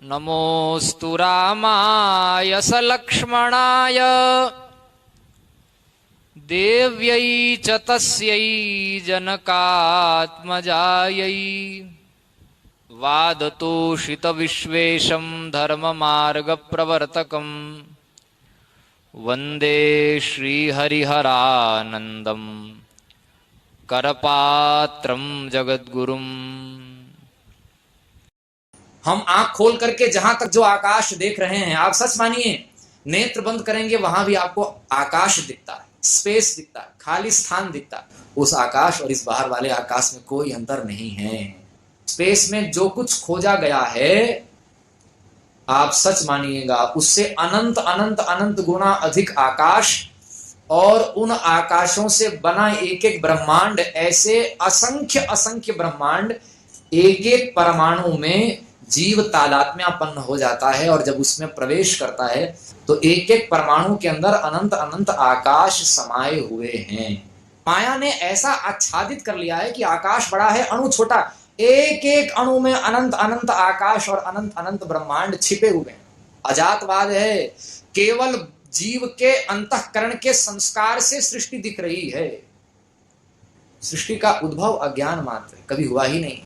नमोऽस्तु रामाय सलक्ष्मणाय देव्यै च तस्यै जनकात्मजायै वादतोषितविश्वेशं धर्ममार्गप्रवर्तकं वन्दे श्रीहरिहरानन्दं करपात्रं जगद्गुरुम्। हम आंख खोल करके जहां तक जो आकाश देख रहे हैं, आप सच मानिए, नेत्र बंद करेंगे वहां भी आपको आकाश दिखता है, स्पेस दिखता है, खाली स्थान दिखता है। उस आकाश और इस बाहर वाले आकाश में कोई अंतर नहीं है। स्पेस में जो कुछ खोजा गया है, आप सच मानिएगा, उससे अनंत अनंत अनंत गुना अधिक आकाश और उन आकाशों से बना एक एक ब्रह्मांड, ऐसे असंख्य असंख्य ब्रह्मांड, एक एक परमाणु में जीव तादात्म्यपन्न हो जाता है। और जब उसमें प्रवेश करता है तो एक एक परमाणु के अंदर अनंत अनंत आकाश समाये हुए हैं। माया ने ऐसा आच्छादित कर लिया है कि आकाश बड़ा है, अणु छोटा, एक एक अणु में अनंत अनंत आकाश और अनंत अनंत ब्रह्मांड छिपे हुए हैं। अजातवाद है, केवल जीव के अंतःकरण के संस्कार से सृष्टि दिख रही है। सृष्टि का उद्भव अज्ञान मात्र, कभी हुआ ही नहीं।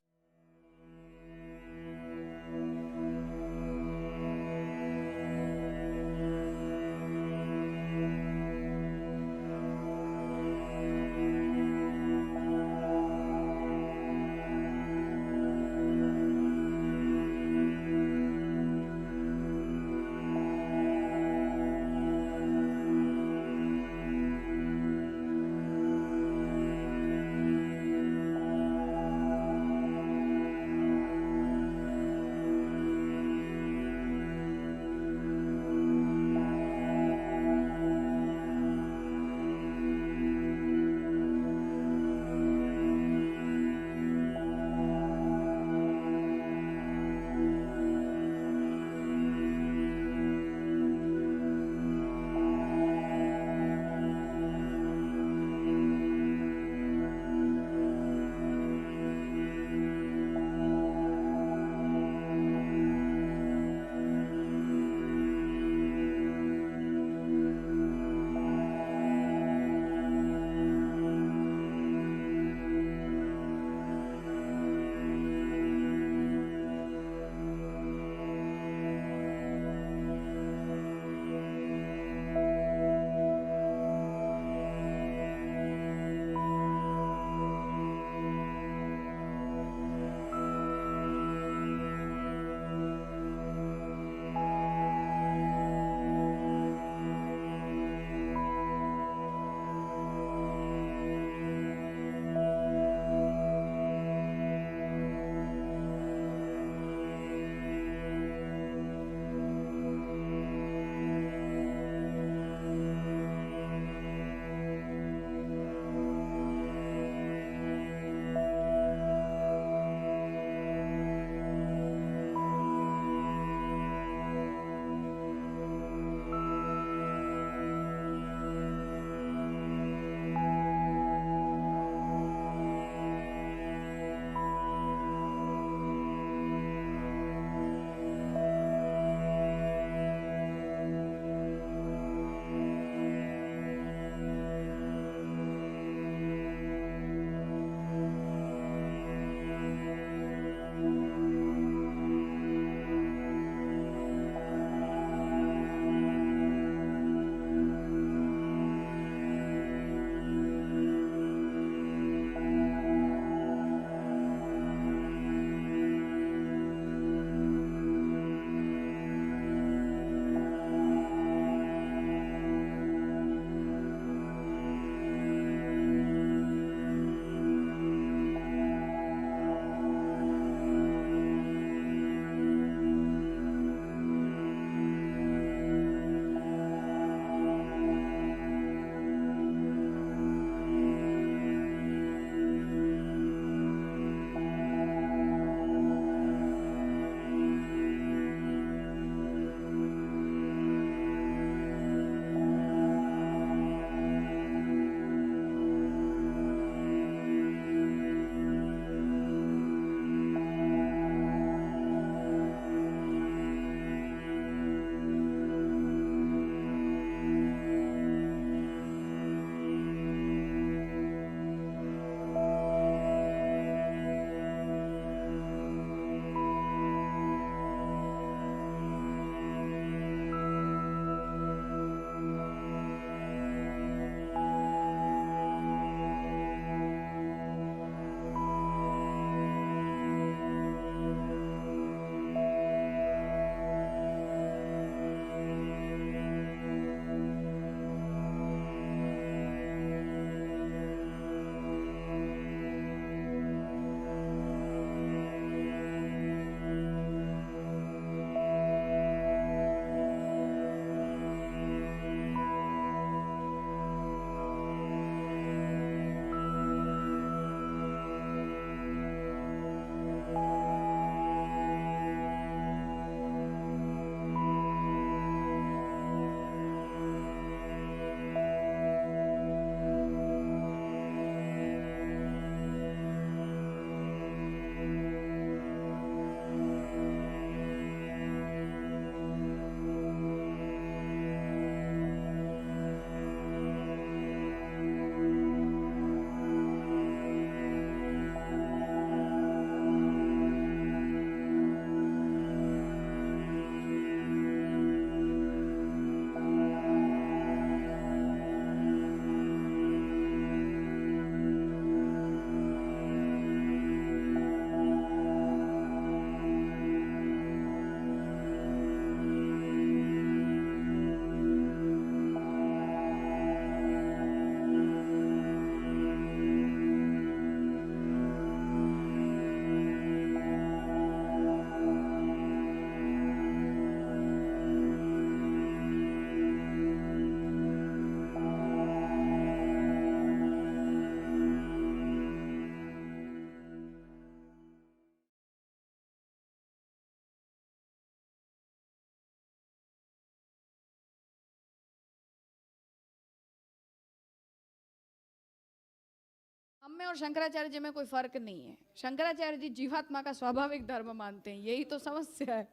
में और शंकराचार्य जी में कोई फर्क नहीं है। शंकराचार्य जी जीवात्मा का स्वाभाविक धर्म मानते हैं, यही तो समस्या है।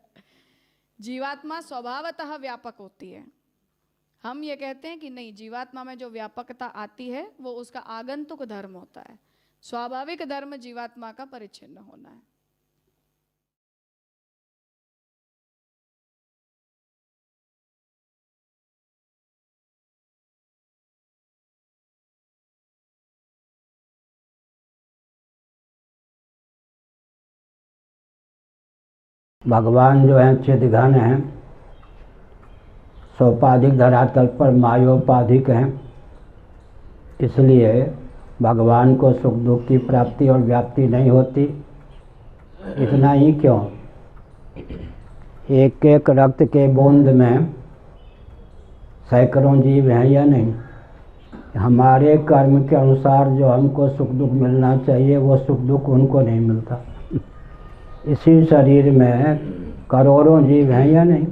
जीवात्मा स्वभावतः व्यापक होती है। हम ये कहते हैं कि नहीं, जीवात्मा में जो व्यापकता आती है वो उसका आगंतुक धर्म होता है। स्वाभाविक धर्म जीवात्मा का परिच्छिन्न होना है। भगवान जो हैं चिदघन हैं, सोपाधिक धरातल पर मायोपाधिक हैं, इसलिए भगवान को सुख दुख की प्राप्ति और व्याप्ति नहीं होती। इतना ही क्यों, एक एक रक्त के बूंद में सैकड़ों जीव हैं या नहीं। हमारे कर्म के अनुसार जो हमको सुख दुख मिलना चाहिए वो सुख दुख उनको नहीं मिलता। इसी शरीर में करोड़ों जीव हैं या नहीं।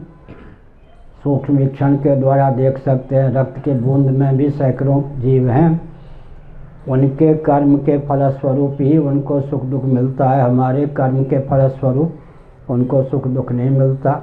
सूक्ष्म वीक्षण के द्वारा देख सकते हैं, रक्त के बूंद में भी सैकड़ों जीव हैं। उनके कर्म के फलस्वरूप ही उनको सुख दुख मिलता है, हमारे कर्म के फलस्वरूप उनको सुख दुख नहीं मिलता।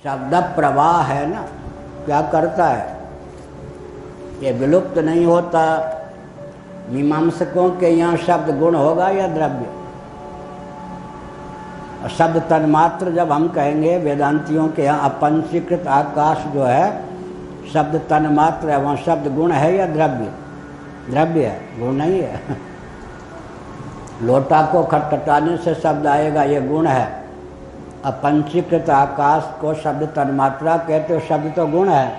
शब्द प्रवाह है ना, क्या करता है, ये विलुप्त नहीं होता। मीमांसकों के यहाँ शब्द गुण होगा या द्रव्य। और शब्द तन्मात्र जब हम कहेंगे, वेदांतियों के यहाँ अपंचीकृत आकाश जो है शब्द तन्मात्र है, वहाँ शब्द गुण है या द्रव्य। द्रव्य है, गुण नहीं है। लोटा को खटखटाने से शब्द आएगा, ये गुण है। अपंचीकृत आकाश को शब्द तन्मात्रा कहते हो, शब्द तो गुण है।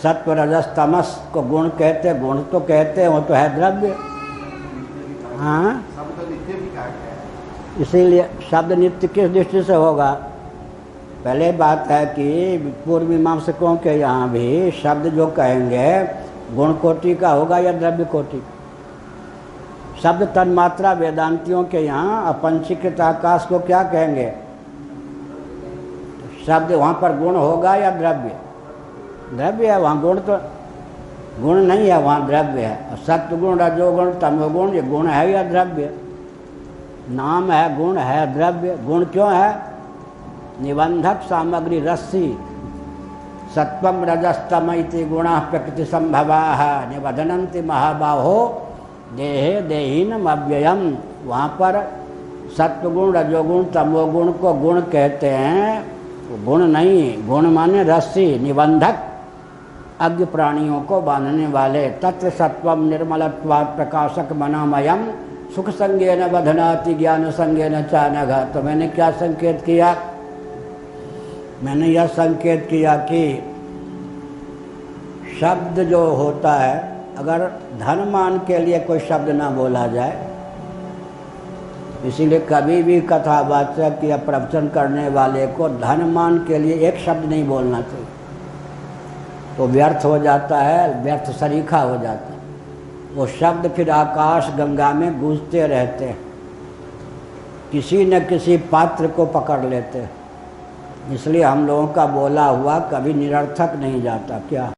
सत्व रजस तमस को गुण कहते, गुण तो कहते हैं, वो तो है द्रव्य। हाँ, इसीलिए शब्द नित्य किस दृष्टि से होगा। पहले बात है कि पूर्व मीमांसकों के यहाँ भी शब्द जो कहेंगे गुण कोटि का होगा या द्रव्य कोटि। शब्द तन्मात्रा वेदांतियों के यहाँ अपंचीकृत आकाश को क्या कहेंगे, शब्द वहाँ पर गुण होगा या द्रव्य। द्रव्य है, वहाँ गुण तो गुण नहीं है, वहाँ द्रव्य है। सत्वगुण रजोगुण तमोगुण, ये गुण है या द्रव्य। नाम है, गुण है, द्रव्य। गुण क्यों है, निबंधक सामग्री रस्सी। सत्वम रजस्तम इति गुणः प्रकृति संभवाः निबधनन्ति महाबाहो देहे देहीनम अव्ययम। वहाँ पर सत्वगुण रजोगुण तमोगुण को गुण कहते हैं, गुण नहीं। गुण माने रस्सी, निबंधक, अज्ञ प्राणियों को बांधने वाले। तत्र सत्वम निर्मलत्वात् प्रकाशक मनामयम सुख संज्ञेन बधनाति ज्ञान संज्ञेन चानघ। तो मैंने क्या संकेत किया, मैंने यह संकेत किया कि शब्द जो होता है, अगर धन मान के लिए कोई शब्द ना बोला जाए, इसीलिए कभी भी कथावाचक या प्रवचन करने वाले को धन मान के लिए एक शब्द नहीं बोलना चाहिए, तो व्यर्थ हो जाता है, व्यर्थ सरीखा हो जाता है। वो शब्द फिर आकाश गंगा में गूंजते रहते हैं, किसी न किसी पात्र को पकड़ लेते हैं। इसलिए हम लोगों का बोला हुआ कभी निरर्थक नहीं जाता। क्या